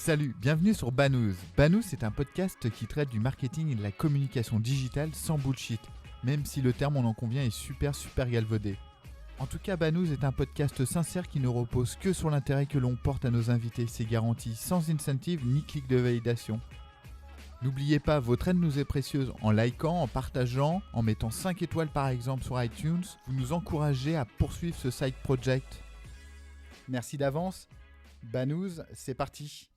Salut, bienvenue sur Banous. Banous est un podcast qui traite du marketing et de la communication digitale sans bullshit, même si le terme, on en convient, est super galvaudé. En tout cas, Banous est un podcast sincère qui ne repose que sur l'intérêt que l'on porte à nos invités. C'est garanti sans incentive ni clic de validation. N'oubliez pas, votre aide nous est précieuse. En likant, en partageant, en mettant 5 étoiles par exemple sur iTunes, vous nous encouragez à poursuivre ce side project. Merci d'avance. Banous, c'est parti.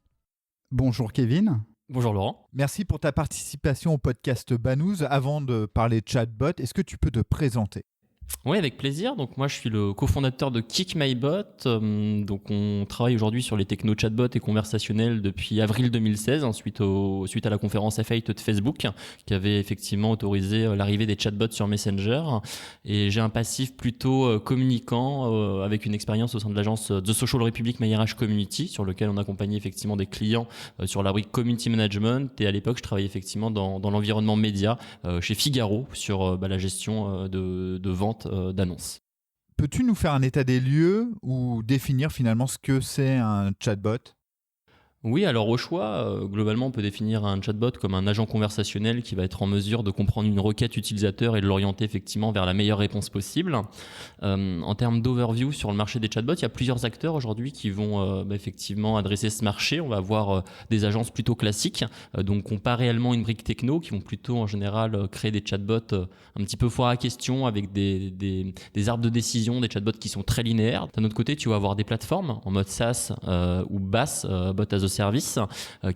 Bonjour Kevin. Bonjour Laurent. Merci pour ta participation au podcast Banous. Avant de parler chatbot, est-ce que tu peux te présenter ? Oui, avec plaisir. Donc moi, je suis le cofondateur de KickMyBot. Donc on travaille aujourd'hui sur les technos chatbot et conversationnels depuis avril 2016, suite à la conférence F8 de Facebook, qui avait effectivement autorisé l'arrivée des chatbots sur Messenger. Et j'ai un passif plutôt communicant, avec une expérience au sein de l'agence The Social Republic MyRH Community, sur lequel on accompagnait effectivement des clients sur la brique Community Management. Et à l'époque, je travaillais effectivement dans l'environnement média chez Figaro sur la gestion de vente d'annonces. Peux-tu nous faire un état des lieux ou définir finalement ce que c'est un chatbot ? Oui, alors au choix, globalement, on peut définir un chatbot comme un agent conversationnel qui va être en mesure de comprendre une requête utilisateur et de l'orienter effectivement vers la meilleure réponse possible. En termes d'overview sur le marché des chatbots, il y a plusieurs acteurs aujourd'hui qui vont effectivement adresser ce marché. On va avoir des agences plutôt classiques, donc qui n'ont pas réellement une brique techno, qui vont plutôt en général créer des chatbots un petit peu foire à question avec des arbres de décision, des chatbots qui sont très linéaires. D'un autre côté, tu vas avoir des plateformes en mode SaaS ou BaaS, bot as a service,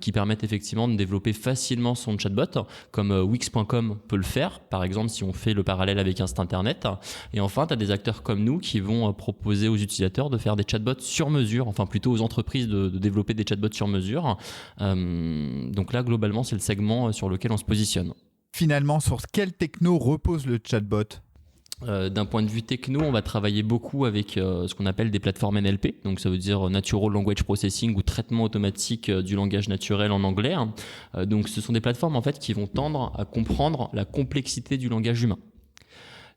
qui permettent effectivement de développer facilement son chatbot, comme Wix.com peut le faire, par exemple si on fait le parallèle avec un site internet. Et enfin, tu as des acteurs comme nous qui vont proposer aux utilisateurs de faire des chatbots sur mesure, enfin plutôt aux entreprises de développer des chatbots sur mesure. Donc là, globalement, c'est le segment sur lequel on se positionne. Finalement, sur quelle techno repose le chatbot ? D'un point de vue techno, on va travailler beaucoup avec ce qu'on appelle des plateformes NLP, donc ça veut dire Natural Language Processing ou traitement automatique du langage naturel en anglais. Donc ce sont des plateformes en fait qui vont tendre à comprendre la complexité du langage humain.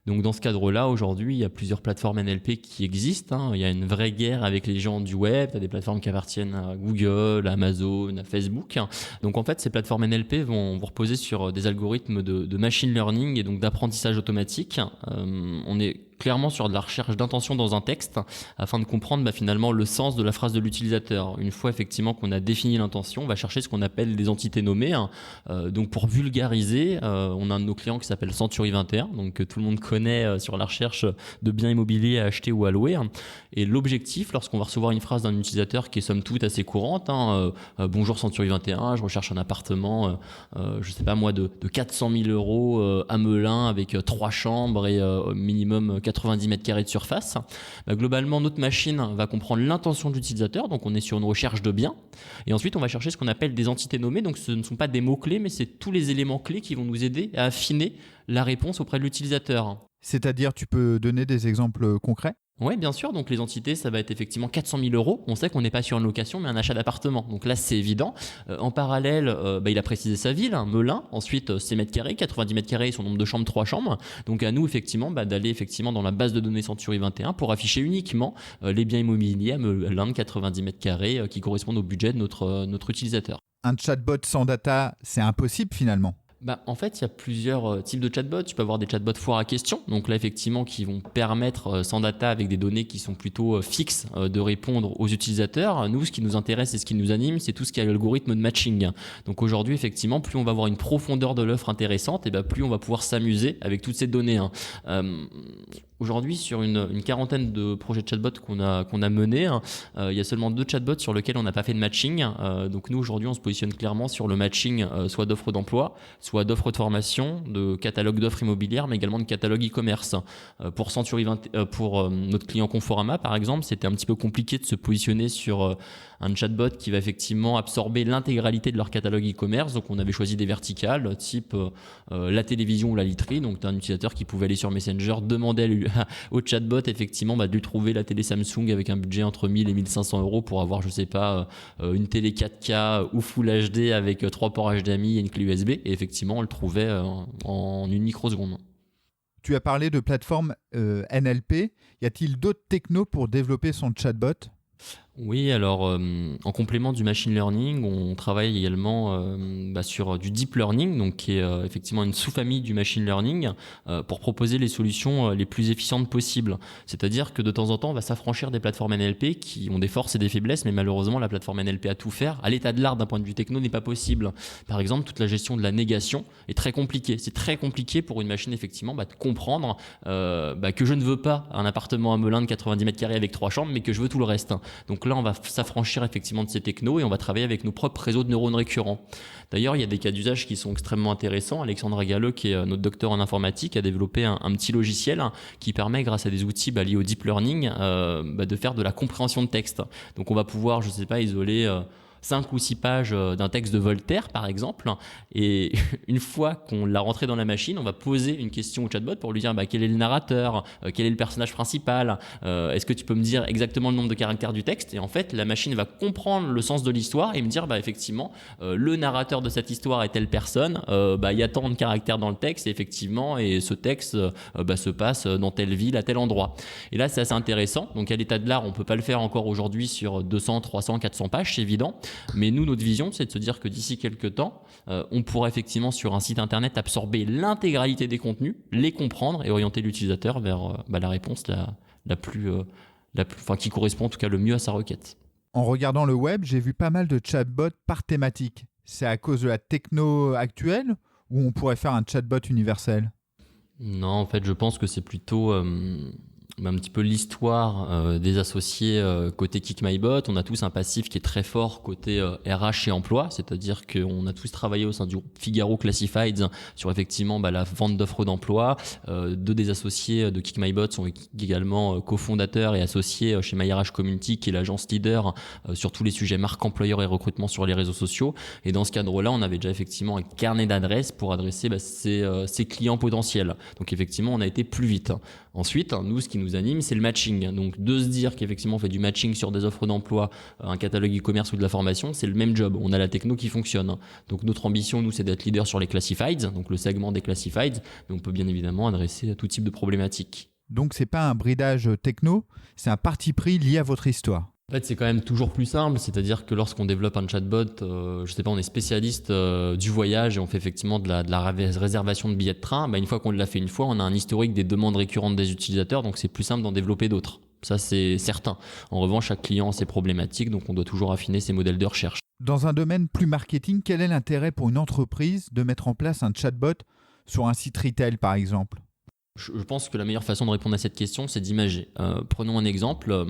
Donc dans ce cadre-là, aujourd'hui, il y a plusieurs plateformes NLP qui existent. Il y a une vraie guerre avec les géants du web. Il y a des plateformes qui appartiennent à Google, à Amazon, à Facebook. Donc en fait, ces plateformes NLP vont reposer sur des algorithmes de machine learning et donc d'apprentissage automatique. On est clairement sur de la recherche d'intention dans un texte afin de comprendre finalement le sens de la phrase de l'utilisateur. Une fois effectivement qu'on a défini l'intention, on va chercher ce qu'on appelle des entités nommées. Donc pour vulgariser, on a un de nos clients qui s'appelle Century 21, donc que tout le monde connaît sur la recherche de biens immobiliers à acheter ou à louer. Et l'objectif, lorsqu'on va recevoir une phrase d'un utilisateur qui est somme toute assez courante, bonjour Century 21, je recherche un appartement, je sais pas moi, de 400 000 euros à Melun avec 3 chambres et minimum 90 mètres carrés de surface. Globalement, notre machine va comprendre l'intention de l'utilisateur, donc on est sur une recherche de biens. Et ensuite, on va chercher ce qu'on appelle des entités nommées, donc ce ne sont pas des mots-clés, mais c'est tous les éléments clés qui vont nous aider à affiner la réponse auprès de l'utilisateur. C'est-à-dire, tu peux donner des exemples concrets ? Oui, bien sûr. Donc, les entités, ça va être effectivement 400 000 euros. On sait qu'on n'est pas sur une location, mais un achat d'appartement. Donc là, c'est évident. En parallèle, il a précisé sa ville, Melun. Ensuite, ses mètres carrés, 90 mètres carrés, son nombre de chambres, 3 chambres. Donc, à nous, effectivement, d'aller effectivement dans la base de données Century 21 pour afficher uniquement les biens immobiliers à Melun de 90 mètres carrés qui correspondent au budget de notre utilisateur. Un chatbot sans data, c'est impossible finalement. En fait, il y a plusieurs types de chatbots. Tu peux avoir des chatbots foire à questions. Donc là, effectivement, qui vont permettre, sans data, avec des données qui sont plutôt fixes, de répondre aux utilisateurs. Nous, ce qui nous intéresse et ce qui nous anime, c'est tout ce qui est l'algorithme de matching. Donc aujourd'hui, effectivement, plus on va avoir une profondeur de l'offre intéressante, et plus on va pouvoir s'amuser avec toutes ces données. Aujourd'hui, sur une quarantaine de projets de chatbots qu'on a menés, il y a seulement 2 chatbots sur lesquels on n'a pas fait de matching. Donc nous, aujourd'hui, on se positionne clairement sur le matching, soit d'offres d'emploi, soit d'offres de formation, de catalogue d'offres immobilières, mais également de catalogue e-commerce. Pour Century 20, pour notre client Conforama, par exemple, c'était un petit peu compliqué de se positionner sur un chatbot qui va effectivement absorber l'intégralité de leur catalogue e-commerce. Donc on avait choisi des verticales, type la télévision ou la literie. Donc tu as un utilisateur qui pouvait aller sur Messenger, demander au chatbot effectivement de lui trouver la télé Samsung avec un budget entre 1000 et 1500 euros pour avoir, je sais pas, une télé 4K ou Full HD avec 3 ports HDMI et une clé USB. Et effectivement, on le trouvait en une microseconde. Tu as parlé de plateforme NLP. Y a-t-il d'autres technos pour développer son chatbot ? Oui, alors en complément du machine learning, on travaille également sur du deep learning, donc qui est effectivement une sous-famille du machine learning, pour proposer les solutions les plus efficientes possibles. C'est-à-dire que de temps en temps, on va s'affranchir des plateformes NLP qui ont des forces et des faiblesses, mais malheureusement, la plateforme NLP à tout faire, à l'état de l'art d'un point de vue techno, n'est pas possible. Par exemple, toute la gestion de la négation est très compliquée. C'est très compliqué pour une machine effectivement de comprendre que je ne veux pas un appartement à Melun de 90 mètres carrés avec 3 chambres, mais que je veux tout le reste. Donc là, on va s'affranchir effectivement de ces technos et on va travailler avec nos propres réseaux de neurones récurrents. D'ailleurs, il y a des cas d'usage qui sont extrêmement intéressants. Alexandre Galleux, qui est notre docteur en informatique, a développé un petit logiciel qui permet, grâce à des outils liés au deep learning, de faire de la compréhension de texte. Donc on va pouvoir, je ne sais pas, isoler 5 ou 6 pages d'un texte de Voltaire, par exemple. Et une fois qu'on l'a rentré dans la machine, on va poser une question au chatbot pour lui dire quel est le narrateur, quel est le personnage principal, est-ce que tu peux me dire exactement le nombre de caractères du texte. Et en fait, la machine va comprendre le sens de l'histoire et me dire effectivement, le narrateur de cette histoire est telle personne, il y a tant de caractères dans le texte, et effectivement, et ce texte se passe dans telle ville, à tel endroit. Et là, c'est assez intéressant. Donc, à l'état de l'art, on ne peut pas le faire encore aujourd'hui sur 200, 300, 400 pages, c'est évident. Mais nous, notre vision, c'est de se dire que d'ici quelques temps, on pourra effectivement sur un site internet absorber l'intégralité des contenus, les comprendre et orienter l'utilisateur vers la réponse qui correspond en tout cas le mieux à sa requête. En regardant le web, j'ai vu pas mal de chatbots par thématique. C'est à cause de la techno actuelle ou on pourrait faire un chatbot universel ? Non, en fait, je pense que c'est plutôt un petit peu l'histoire des associés côté KickMyBot. On a tous un passif qui est très fort côté RH et emploi, c'est-à-dire qu'on a tous travaillé au sein du groupe Figaro Classifieds sur effectivement la vente d'offres d'emploi. Deux des associés de KickMyBot sont également cofondateurs et associés chez MyRH Community, qui est l'agence leader sur tous les sujets marque employeur et recrutement sur les réseaux sociaux. Et dans ce cadre-là, on avait déjà effectivement un carnet d'adresses pour adresser ses clients potentiels. Donc effectivement, on a été plus vite. Ensuite, nous, ce qui nous anime, c'est le matching. Donc, de se dire qu'effectivement, on fait du matching sur des offres d'emploi, un catalogue e-commerce ou de la formation, c'est le même job. On a la techno qui fonctionne. Donc, notre ambition, nous, c'est d'être leader sur les classifieds, donc le segment des classifieds, mais on peut bien évidemment adresser à tout type de problématiques. Donc, c'est pas un bridage techno, c'est un parti pris lié à votre histoire. En fait, c'est quand même toujours plus simple, c'est-à-dire que lorsqu'on développe un chatbot, on est spécialiste du voyage et on fait effectivement de la réservation de billets de train. Une fois qu'on l'a fait une fois, on a un historique des demandes récurrentes des utilisateurs, donc c'est plus simple d'en développer d'autres. Ça, c'est certain. En revanche, chaque client a ses problématiques, donc on doit toujours affiner ses modèles de recherche. Dans un domaine plus marketing, quel est l'intérêt pour une entreprise de mettre en place un chatbot sur un site retail, par exemple ? Je pense que la meilleure façon de répondre à cette question, c'est d'imager. Prenons un exemple.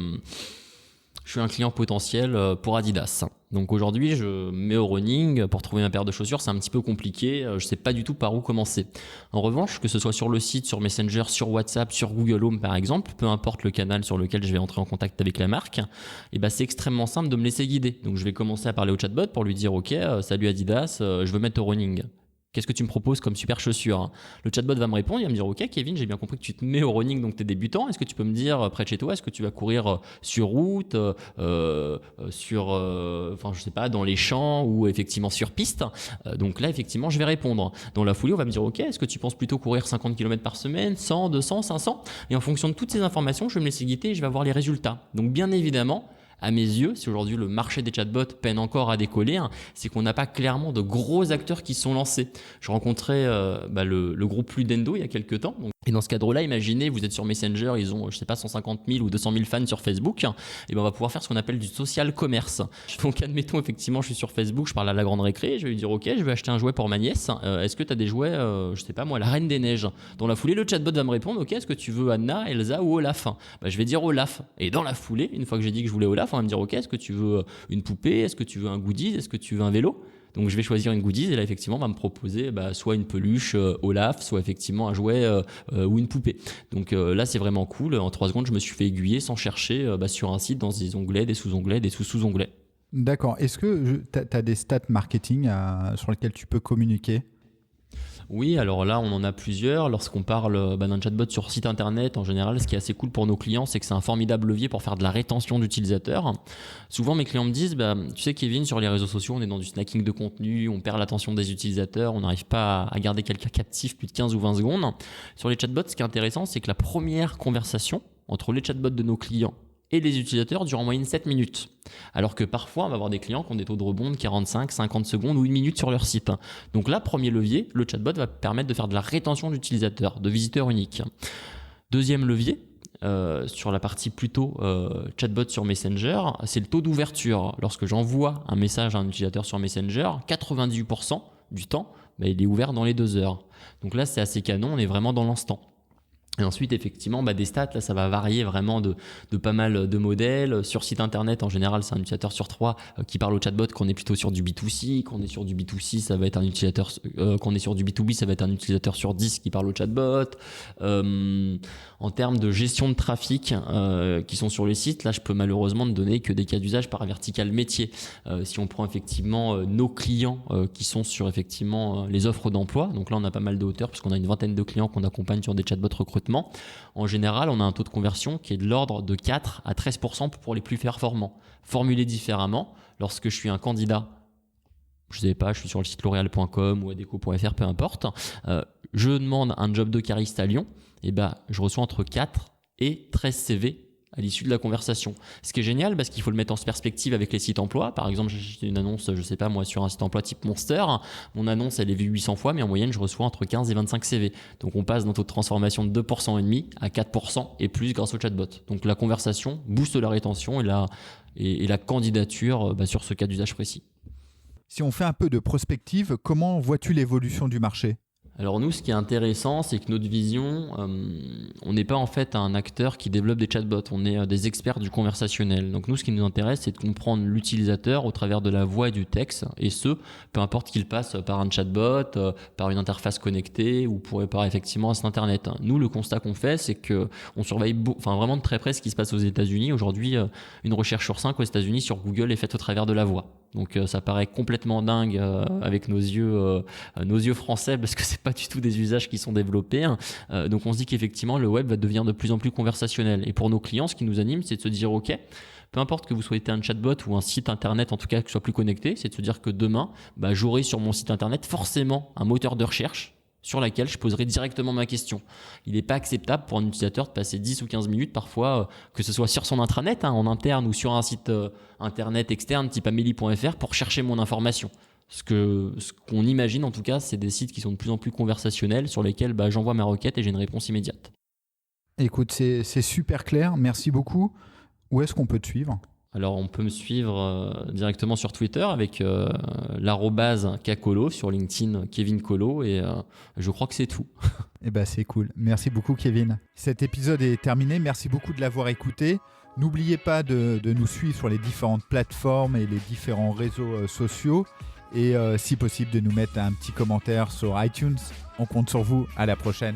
Je suis un client potentiel pour Adidas. Donc aujourd'hui, je mets au running pour trouver ma paire de chaussures. C'est un petit peu compliqué. Je ne sais pas du tout par où commencer. En revanche, que ce soit sur le site, sur Messenger, sur WhatsApp, sur Google Home par exemple, peu importe le canal sur lequel je vais entrer en contact avec la marque, c'est extrêmement simple de me laisser guider. Donc je vais commencer à parler au chatbot pour lui dire « Ok, salut Adidas, je veux mettre au running ». Qu'est-ce que tu me proposes comme super chaussure ? Le chatbot va me répondre, il va me dire « Ok Kevin, j'ai bien compris que tu te mets au running, donc tu es débutant. Est-ce que tu peux me dire près de chez toi, est-ce que tu vas courir sur route, dans les champs ou effectivement sur piste ?» Donc là, effectivement, je vais répondre. Dans la foulée, on va me dire « Ok, est-ce que tu penses plutôt courir 50 km par semaine, 100, 200, 500 ?» Et en fonction de toutes ces informations, je vais me laisser guider et je vais avoir les résultats. Donc bien évidemment, à mes yeux, si aujourd'hui le marché des chatbots peine encore à décoller, c'est qu'on n'a pas clairement de gros acteurs qui se sont lancés. Je rencontrais le groupe Ludendo il y a quelques temps. Et dans ce cadre-là, imaginez, vous êtes sur Messenger, ils ont, 150 000 ou 200 000 fans sur Facebook. Et on va pouvoir faire ce qu'on appelle du social commerce. Donc, admettons, effectivement, je suis sur Facebook, je parle à la grande récré, je vais lui dire, OK, je vais acheter un jouet pour ma nièce. Est-ce que tu as des jouets, la Reine des Neiges ? Dans la foulée, le chatbot va me répondre, OK, est-ce que tu veux Anna, Elsa ou Olaf ? Je vais dire Olaf. Et dans la foulée, une fois que j'ai dit que je voulais Olaf, on va me dire, OK, est-ce que tu veux une poupée ? Est-ce que tu veux un goodies ? Est-ce que tu veux un vélo ? Donc je vais choisir une goodies et là effectivement on va me proposer soit une peluche Olaf, soit effectivement un jouet ou une poupée. Donc là c'est vraiment cool. En 3 secondes je me suis fait aiguiller sans chercher sur un site dans des onglets, des sous-onglets, des sous-sous-onglets. D'accord. Est-ce que tu as des stats marketing sur lesquels tu peux communiquer ? Oui, alors là, on en a plusieurs. Lorsqu'on parle d'un chatbot sur site internet, en général, ce qui est assez cool pour nos clients, c'est que c'est un formidable levier pour faire de la rétention d'utilisateurs. Souvent, mes clients me disent, tu sais Kevin, sur les réseaux sociaux, on est dans du snacking de contenu, on perd l'attention des utilisateurs, on n'arrive pas à garder quelqu'un captif plus de 15 ou 20 secondes. Sur les chatbots, ce qui est intéressant, c'est que la première conversation entre les chatbots de nos clients et les utilisateurs durent en moyenne 7 minutes. Alors que parfois, on va avoir des clients qui ont des taux de rebond de 45, 50 secondes ou 1 minute sur leur site. Donc là, premier levier, le chatbot va permettre de faire de la rétention d'utilisateurs, de visiteurs uniques. Deuxième levier, sur la partie plutôt chatbot sur Messenger, c'est le taux d'ouverture. Lorsque j'envoie un message à un utilisateur sur Messenger, 98% du temps, il est ouvert dans les 2 heures. Donc là, c'est assez canon, on est vraiment dans l'instant. Et ensuite, effectivement, des stats, là, ça va varier vraiment de pas mal de modèles. Sur site internet, en général, c'est un utilisateur sur 3 qui parle au chatbot, qu'on est plutôt sur du B2C. Qu'on est sur du B2C, ça va être un utilisateur, qu'on est sur du B2B, ça va être un utilisateur sur 10 qui parle au chatbot. En termes de gestion de trafic qui sont sur les sites, là, je peux malheureusement ne donner que des cas d'usage par vertical métier. Si on prend effectivement nos clients qui sont sur effectivement les offres d'emploi, donc là, on a pas mal de hauteur puisqu'on a une vingtaine de clients qu'on accompagne sur des chatbots recrutement. En général, on a un taux de conversion qui est de l'ordre de 4 à 13% pour les plus performants. Formulé différemment, lorsque je suis un candidat, je sais pas, je suis sur le site l'oréal.com ou adeco.fr, peu importe, je demande un job de cariste à Lyon, je reçois entre 4 et 13 CV à l'issue de la conversation. Ce qui est génial parce qu'il faut le mettre en perspective avec les sites emploi. Par exemple, j'ai une annonce, je sais pas moi, sur un site emploi type Monster. Mon annonce, elle est vue 800 fois, mais en moyenne, je reçois entre 15 et 25 CV. Donc, on passe d'un taux de transformation de 2% et demi à 4% et plus grâce au chatbot. Donc, la conversation booste la rétention et la candidature sur ce cas d'usage précis. Si on fait un peu de prospective, comment vois-tu l'évolution du marché ? Alors nous, ce qui est intéressant, c'est que notre vision, on n'est pas en fait un acteur qui développe des chatbots, on est des experts du conversationnel. Donc nous, ce qui nous intéresse, c'est de comprendre l'utilisateur au travers de la voix et du texte, et ce, peu importe qu'il passe par un chatbot, par une interface connectée ou par effectivement un site internet. Nous, le constat qu'on fait, c'est qu'on surveille vraiment de très près ce qui se passe aux États-Unis. Aujourd'hui, une recherche sur 5 aux États-Unis sur Google est faite au travers de la voix. Donc ça paraît complètement dingue avec nos yeux français parce que c'est pas du tout des usages qui sont développés. Donc on se dit qu'effectivement le web va devenir de plus en plus conversationnel. Et pour nos clients, ce qui nous anime, c'est de se dire ok, peu importe que vous soyez un chatbot ou un site internet, en tout cas qui soit plus connecté, c'est de se dire que demain, j'aurai sur mon site internet forcément un moteur de recherche sur laquelle je poserai directement ma question. Il n'est pas acceptable pour un utilisateur de passer 10 ou 15 minutes parfois, que ce soit sur son intranet en interne ou sur un site internet externe type amélie.fr pour chercher mon information. Ce qu'on imagine en tout cas, c'est des sites qui sont de plus en plus conversationnels sur lesquels j'envoie ma requête et j'ai une réponse immédiate. Écoute, c'est super clair, merci beaucoup. Où est-ce qu'on peut te suivre ? Alors, on peut me suivre directement sur Twitter avec l'arrobase Kacolo, sur LinkedIn Kevin Colo, et je crois que c'est tout. C'est cool. Merci beaucoup, Kevin. Cet épisode est terminé. Merci beaucoup de l'avoir écouté. N'oubliez pas de nous suivre sur les différentes plateformes et les différents réseaux sociaux. Et si possible, de nous mettre un petit commentaire sur iTunes. On compte sur vous. À la prochaine.